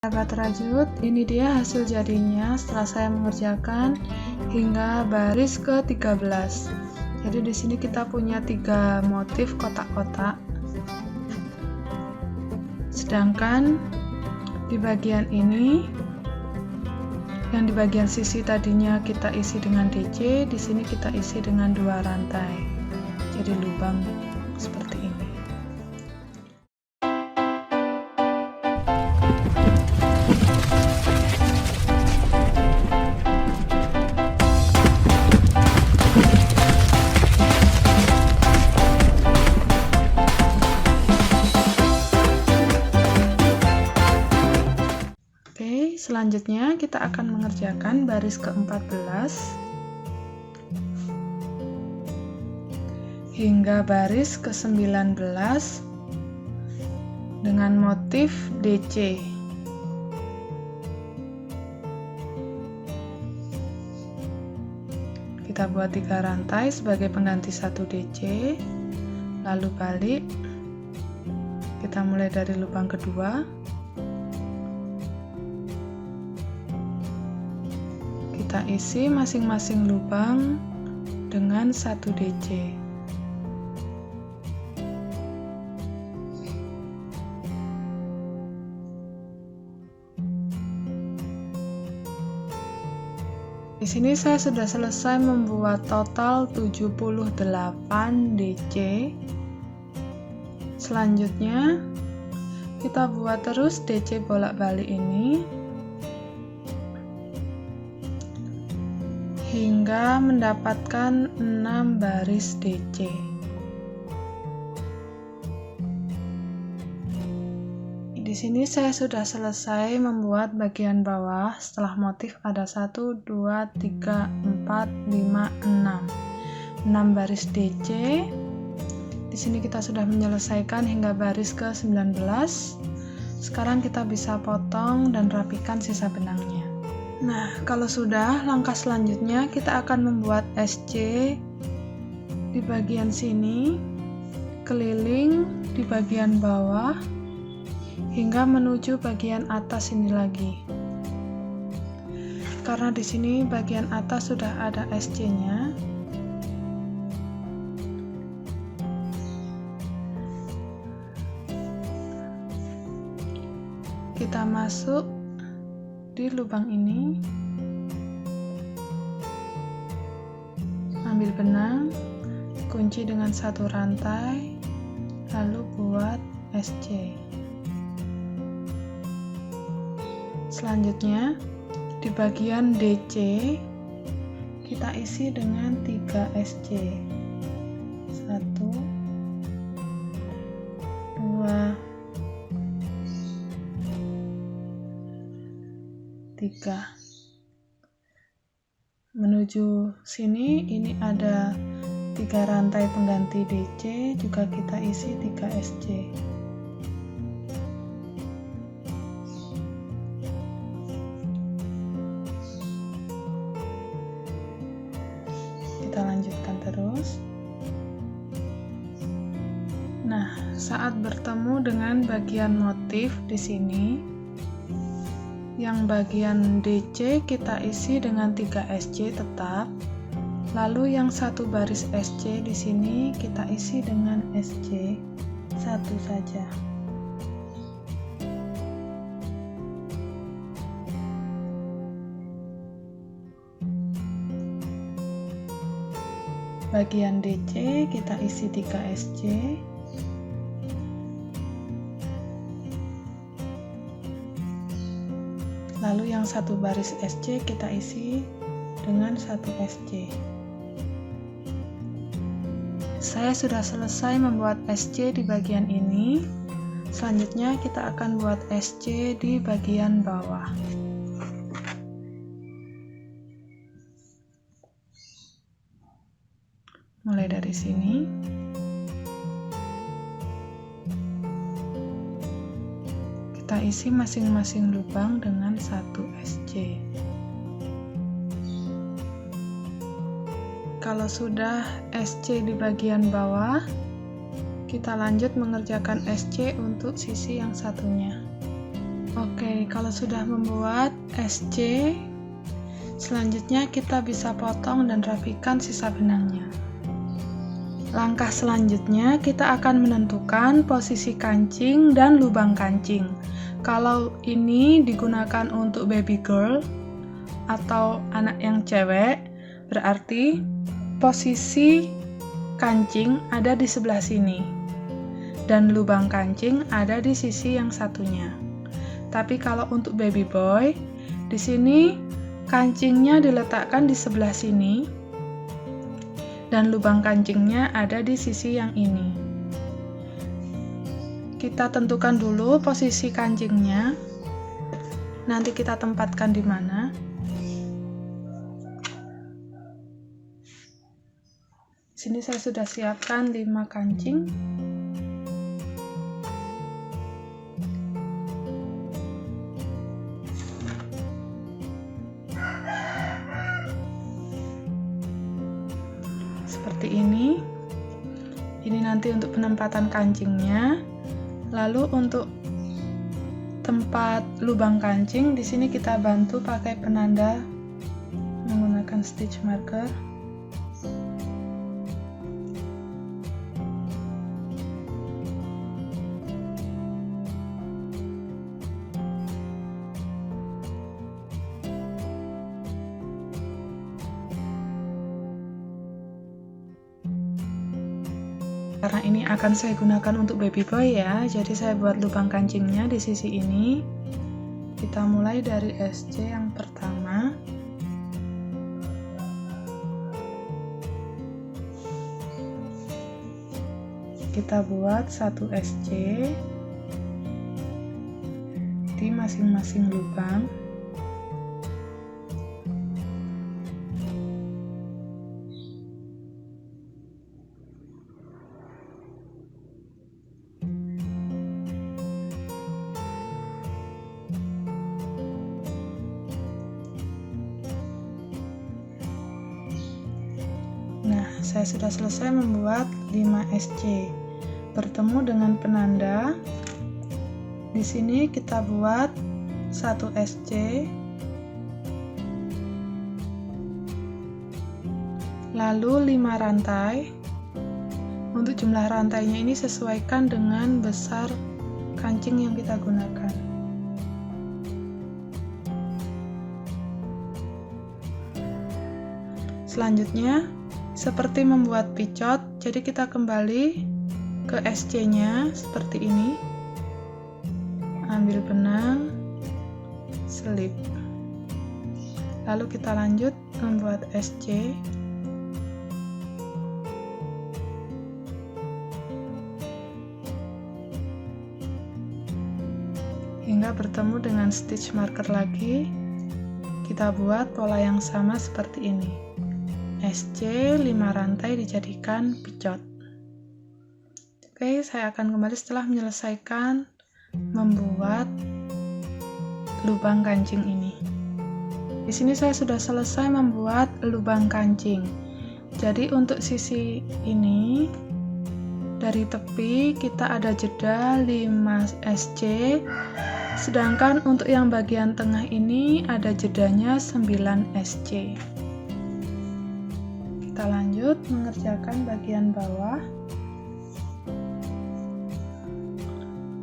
Sahabat rajut, ini dia hasil jadinya setelah saya mengerjakan hingga baris ke-13. Jadi di sini kita punya 3 motif kotak-kotak. Sedangkan di bagian ini, yang di bagian sisi tadinya kita isi dengan DC, di sini kita isi dengan 2 rantai. Jadi lubang seperti ini. Selanjutnya kita akan mengerjakan baris ke-14 hingga baris ke-19 dengan motif DC. Kita buat 3 rantai sebagai pengganti 1 DC, lalu balik. Kita mulai dari lubang kedua. Kita isi masing-masing lubang dengan 1 DC. Di sini saya sudah selesai membuat total 78 DC. Selanjutnya kita buat terus DC bolak-balik ini hingga mendapatkan 6 baris DC. Di sini saya sudah selesai membuat bagian bawah setelah motif ada 1, 2, 3, 4, 5, 6. 6 baris DC. Di sini kita sudah menyelesaikan hingga baris ke-19. Sekarang kita bisa potong dan rapikan sisa benangnya. Nah, kalau sudah, langkah selanjutnya kita akan membuat SC di bagian sini, keliling di bagian bawah, hingga menuju bagian atas ini lagi. Karena di sini bagian atas sudah ada SC-nya, kita masuk di lubang ini, ambil benang, kunci dengan 1 rantai, lalu buat SC. Selanjutnya di bagian DC kita isi dengan 3 SC. 1, 2, 3. Menuju sini ini ada 3 rantai pengganti DC, juga kita isi 3 SC. Kita lanjutkan terus. Nah, saat bertemu dengan bagian motif di sini, yang bagian DC kita isi dengan 3 SC tetap, lalu yang 1 baris SC di sini kita isi dengan SC 1 saja. Bagian DC kita isi 3 SC. Lalu yang 1 baris SC kita isi dengan 1 SC. Saya sudah selesai membuat SC di bagian ini. Selanjutnya kita akan buat SC di bagian bawah. Mulai dari sini. Kita isi masing-masing lubang dengan 1 SC. Kalau sudah SC di bagian bawah, kita lanjut mengerjakan SC untuk sisi yang satunya. Oke, kalau sudah membuat SC, selanjutnya kita bisa potong dan rapikan sisa benangnya. Langkah selanjutnya kita akan menentukan posisi kancing dan lubang kancing. Kalau ini digunakan untuk baby girl atau anak yang cewek, berarti posisi kancing ada di sebelah sini dan lubang kancing ada di sisi yang satunya. Tapi kalau untuk baby boy, di sini kancingnya diletakkan di sebelah sini dan lubang kancingnya ada di sisi yang ini. Kita tentukan dulu posisi kancingnya. Nanti kita tempatkan di mana. Sini saya sudah siapkan 5 kancing. Seperti ini. Ini nanti untuk penempatan kancingnya. Lalu untuk tempat lubang kancing, di sini kita bantu pakai penanda menggunakan stitch marker. Karena ini akan saya gunakan untuk baby boy ya, jadi saya buat lubang kancingnya di sisi ini. Kita mulai dari SC yang pertama. Kita buat 1 SC di masing-masing lubang. Nah, saya sudah selesai membuat 5 SC. Bertemu dengan penanda. Di sini kita buat 1 SC. Lalu 5 rantai. Untuk jumlah rantainya ini sesuaikan dengan besar kancing yang kita gunakan. Selanjutnya, seperti membuat picot, jadi kita kembali ke SC-nya seperti ini. Ambil benang, selip. Lalu kita lanjut membuat SC. Hingga bertemu dengan stitch marker lagi. Kita buat pola yang sama seperti ini. SC 5 rantai dijadikan picot. Oke, saya akan kembali setelah menyelesaikan membuat lubang kancing ini. Di sini saya sudah selesai membuat lubang kancing. Jadi untuk sisi ini dari tepi kita ada jeda 5 SC, sedangkan untuk yang bagian tengah ini ada jedanya 9 SC. Kita lanjut mengerjakan bagian bawah.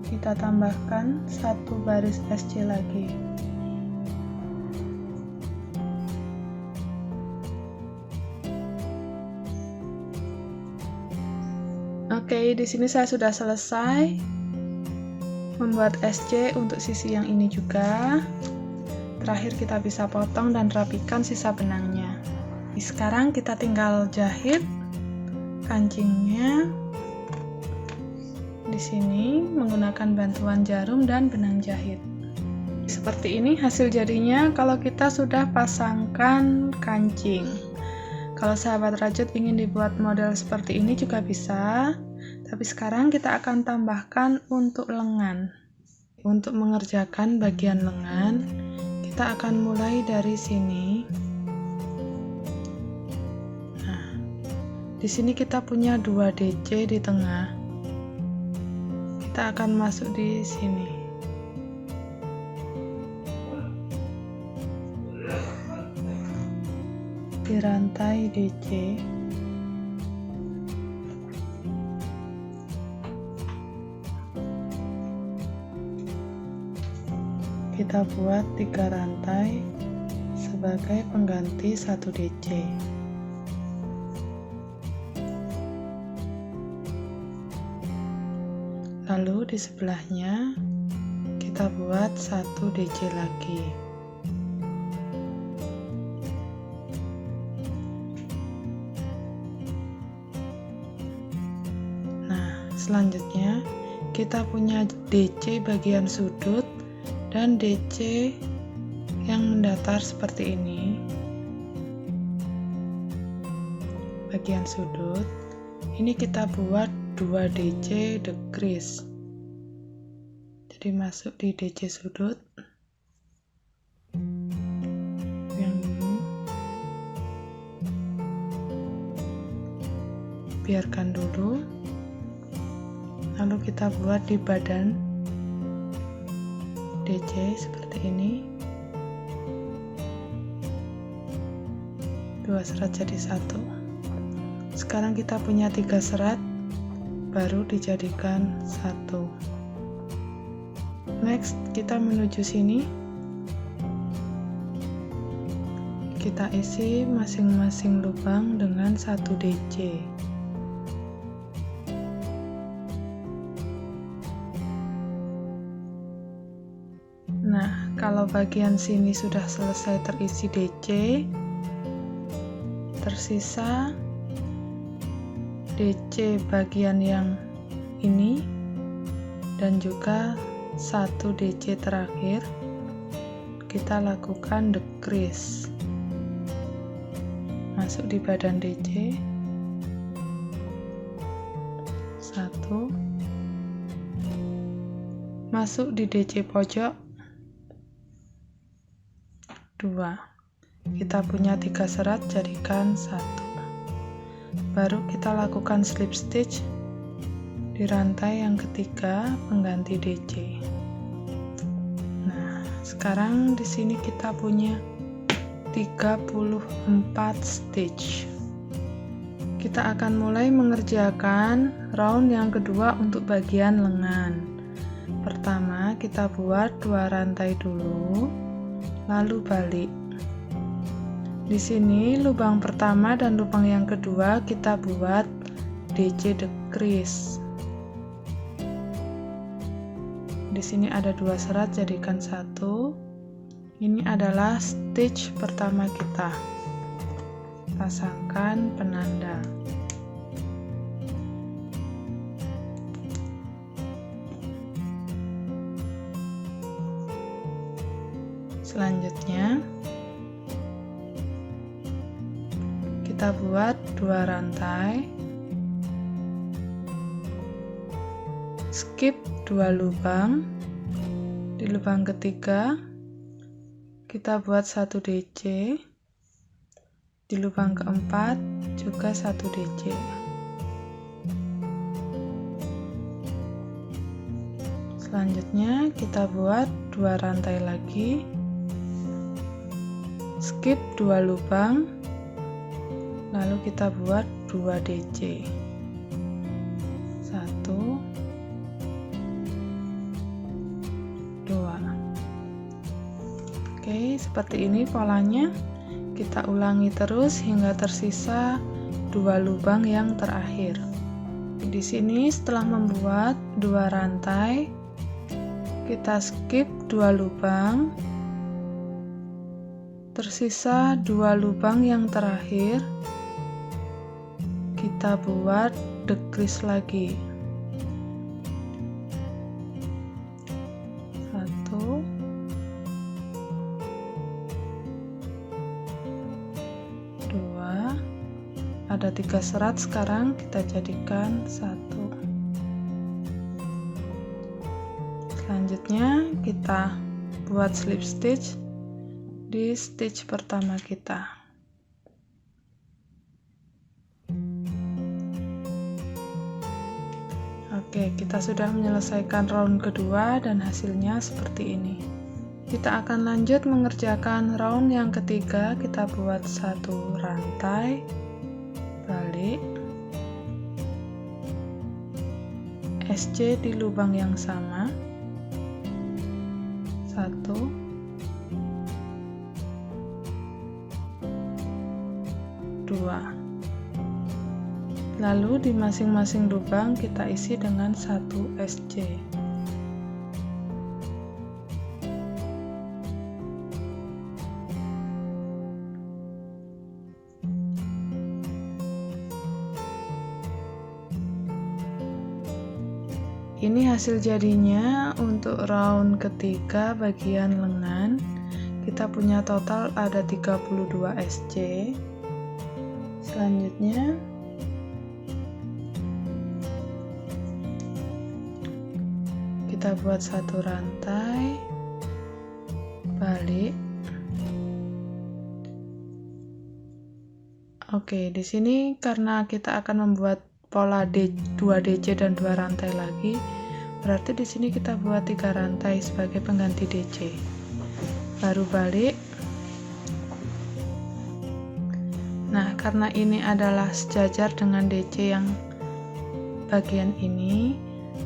Kita tambahkan 1 baris SC lagi. Oke, di sini saya sudah selesai membuat SC untuk sisi yang ini juga. Terakhir kita bisa potong dan rapikan sisa benangnya. Sekarang kita tinggal jahit kancingnya di sini menggunakan bantuan jarum dan benang jahit. Seperti ini hasil jadinya kalau kita sudah pasangkan kancing. Kalau sahabat rajut ingin dibuat model seperti ini juga bisa, tapi sekarang kita akan tambahkan untuk lengan. Untuk mengerjakan bagian lengan, kita akan mulai dari sini. Di sini kita punya 2 DC di tengah. Kita akan masuk di sini. di rantai DC. Kita buat 3 rantai sebagai pengganti 1 DC. Lalu di sebelahnya kita buat 1 DC lagi. Nah, selanjutnya kita punya DC bagian sudut dan DC yang mendatar seperti ini. Bagian sudut ini kita buat 2 DC decrease. Jadi masuk di DC sudut yang ini, biarkan dulu, lalu kita buat di badan DC seperti ini. 2 serat jadi 1. Sekarang kita punya 3 serat, baru dijadikan 1. Next, kita menuju sini. Kita isi masing-masing lubang dengan 1 DC. Nah, kalau bagian sini sudah selesai terisi DC, tersisa DC bagian yang ini dan juga 1 DC terakhir. Kita lakukan decrease. Masuk di badan DC. 1. Masuk di DC pojok. 2. Kita punya 3 serat, jadikan 1. Baru kita lakukan slip stitch di rantai yang ketiga pengganti DC. Nah, sekarang di sini kita punya 34 stitch. Kita akan mulai mengerjakan round yang kedua untuk bagian lengan. Pertama, kita buat 2 rantai dulu, lalu balik. Di sini lubang pertama dan lubang yang kedua kita buat DC decrease. Di sini ada 2 serat, jadikan 1. Ini adalah stitch pertama kita. Pasangkan penanda. Selanjutnya kita buat 2 rantai, skip 2 lubang. Di lubang ketiga kita buat 1 DC, di lubang keempat juga 1 DC. Selanjutnya kita buat 2 rantai lagi, skip 2 lubang, lalu kita buat 2 DC. 1, 2. Oke, seperti ini polanya. Kita ulangi terus hingga tersisa 2 lubang yang terakhir. Di sini setelah membuat 2 rantai, kita skip 2 lubang. Tersisa 2 lubang yang terakhir, kita buat decrease lagi. 1, 2. Ada 3 serat, sekarang kita jadikan 1. Selanjutnya kita buat slip stitch di stitch pertama kita. Oke, kita sudah menyelesaikan round kedua dan hasilnya seperti ini. Kita akan lanjut mengerjakan round yang ketiga. Kita buat 1 rantai, balik, SC di lubang yang sama, 1, 2. Lalu di masing-masing lubang kita isi dengan 1 SC. Ini hasil jadinya untuk round ketiga bagian lengan. Kita punya total ada 32 SC. Selanjutnya kita buat 1 rantai, balik. Oke, di sini karena kita akan membuat pola 2 DC dan 2 rantai lagi, berarti di sini kita buat 3 rantai sebagai pengganti DC. Baru balik. Nah, karena ini adalah sejajar dengan DC yang bagian ini,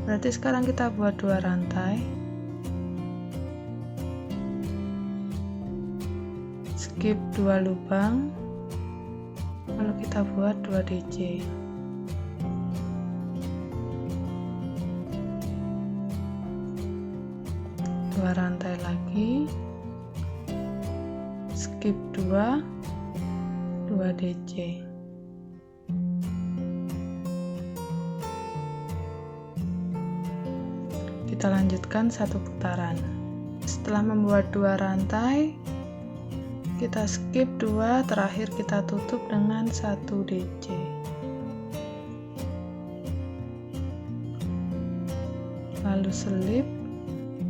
berarti sekarang kita buat 2 rantai. Skip 2 lubang. Lalu kita buat 2 DC. 2 rantai lagi, skip 2 DC. Kita lanjutkan 1 putaran. Setelah membuat 2 rantai, kita skip 2, terakhir kita tutup dengan 1 DC. Lalu selip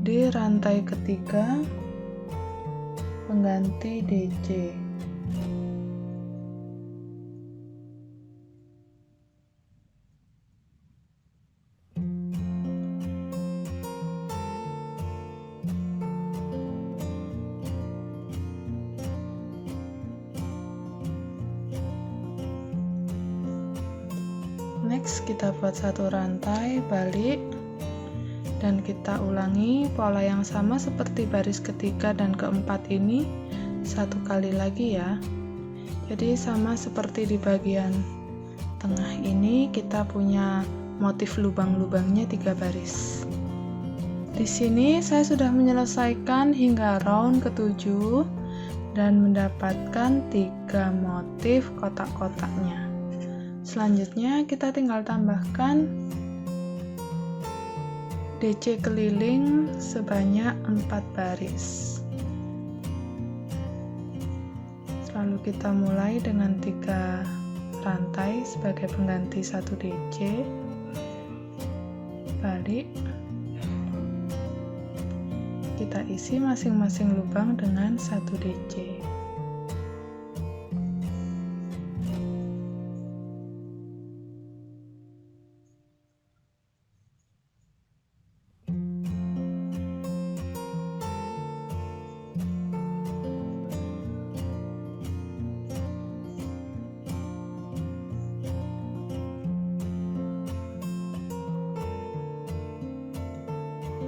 di rantai ketiga pengganti DC. Next kita buat 1 rantai, balik, dan kita ulangi pola yang sama seperti baris ketiga dan keempat ini 1 kali lagi ya. Jadi sama seperti di bagian tengah ini, kita punya motif lubang-lubangnya 3 baris. Di sini saya sudah menyelesaikan hingga round ke-7 dan mendapatkan 3 motif kotak-kotaknya. Selanjutnya kita tinggal tambahkan DC keliling sebanyak 4 baris. Lalu kita mulai dengan 3 rantai sebagai pengganti 1 DC, balik, kita isi masing-masing lubang dengan 1 DC.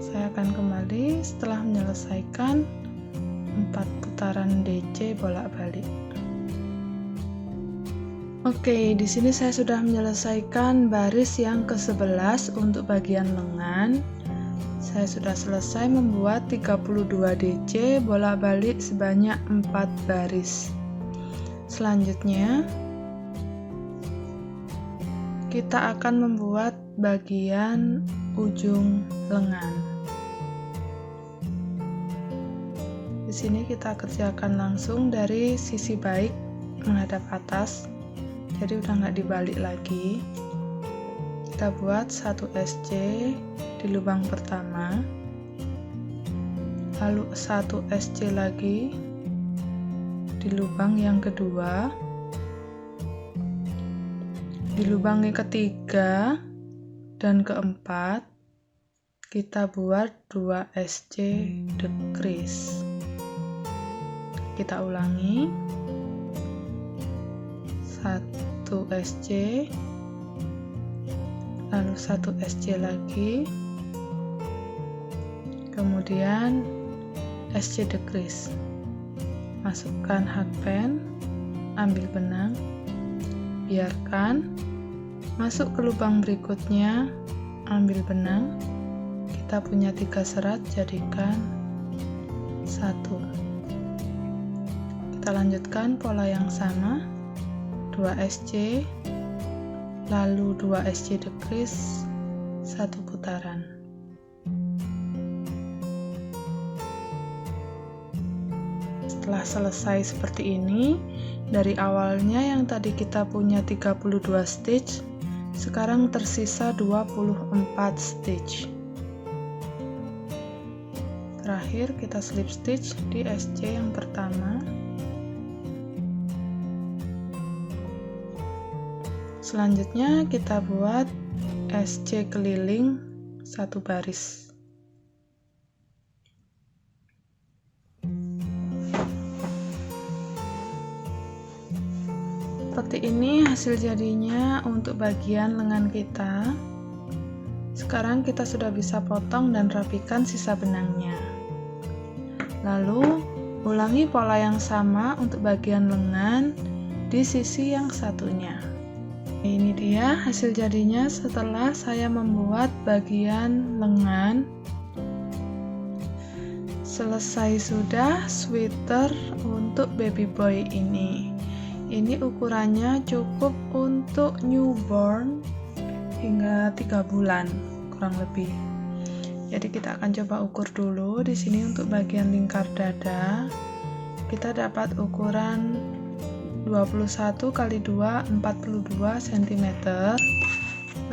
Saya akan kembali setelah menyelesaikan 4 putaran DC bolak-balik. Oke, di sini saya sudah menyelesaikan baris yang ke-11 untuk bagian lengan. Saya sudah selesai membuat 32 DC bolak-balik sebanyak 4 baris. Selanjutnya kita akan membuat bagian ujung lengan. Di sini kita kerjakan langsung dari sisi baik menghadap atas, jadi udah nggak dibalik lagi. Kita buat 1 SC di lubang pertama, lalu 1 SC lagi di lubang yang kedua, di lubang yang ketiga dan keempat kita buat 2 SC decrease. Kita ulangi, 1 SC, lalu 1 SC lagi, kemudian SC decrease. Masukkan hakpen, ambil benang, biarkan, masuk ke lubang berikutnya, ambil benang. Kita punya 3 serat, jadikan 1. Kita lanjutkan pola yang sama, 2 SC, lalu 2 SC decrease, 1 putaran. Setelah selesai seperti ini, dari awalnya yang tadi kita punya 32 stitch, sekarang tersisa 24 stitch. Terakhir kita slip stitch di SC yang pertama. Selanjutnya kita buat SC keliling 1 baris. Seperti ini hasil jadinya untuk bagian lengan kita. Sekarang kita sudah bisa potong dan rapikan sisa benangnya. Lalu ulangi pola yang sama untuk bagian lengan di sisi yang satunya. Ini dia hasil jadinya setelah saya membuat bagian lengan. Selesai sudah sweater untuk baby boy ini. Ini ukurannya cukup untuk newborn hingga 3 bulan kurang lebih. Jadi kita akan coba ukur dulu di sini untuk bagian lingkar dada. Kita dapat ukuran 21 x 2 42 cm.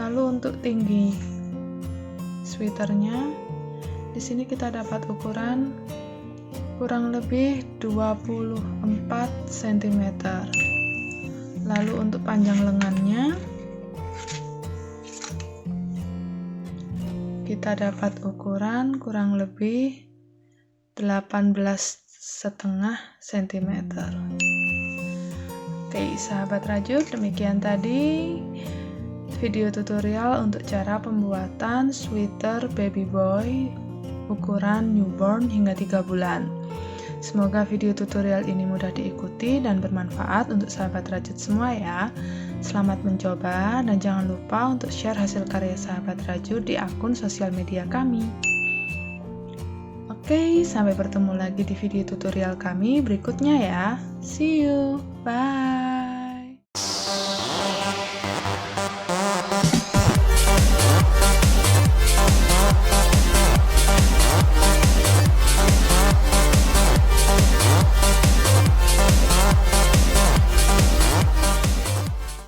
Lalu untuk tinggi sweaternya di sini kita dapat ukuran kurang lebih 24 cm. Lalu untuk panjang lengannya kita dapat ukuran kurang lebih 18,5 cm. Oke, sahabat rajut, demikian tadi video tutorial untuk cara pembuatan sweater baby boy ukuran newborn hingga 3 bulan. Semoga video tutorial ini mudah diikuti dan bermanfaat untuk sahabat rajut semua ya. Selamat mencoba dan jangan lupa untuk share hasil karya sahabat rajut di akun sosial media kami. Oke, sampai bertemu lagi di video tutorial kami berikutnya ya. See you, bye.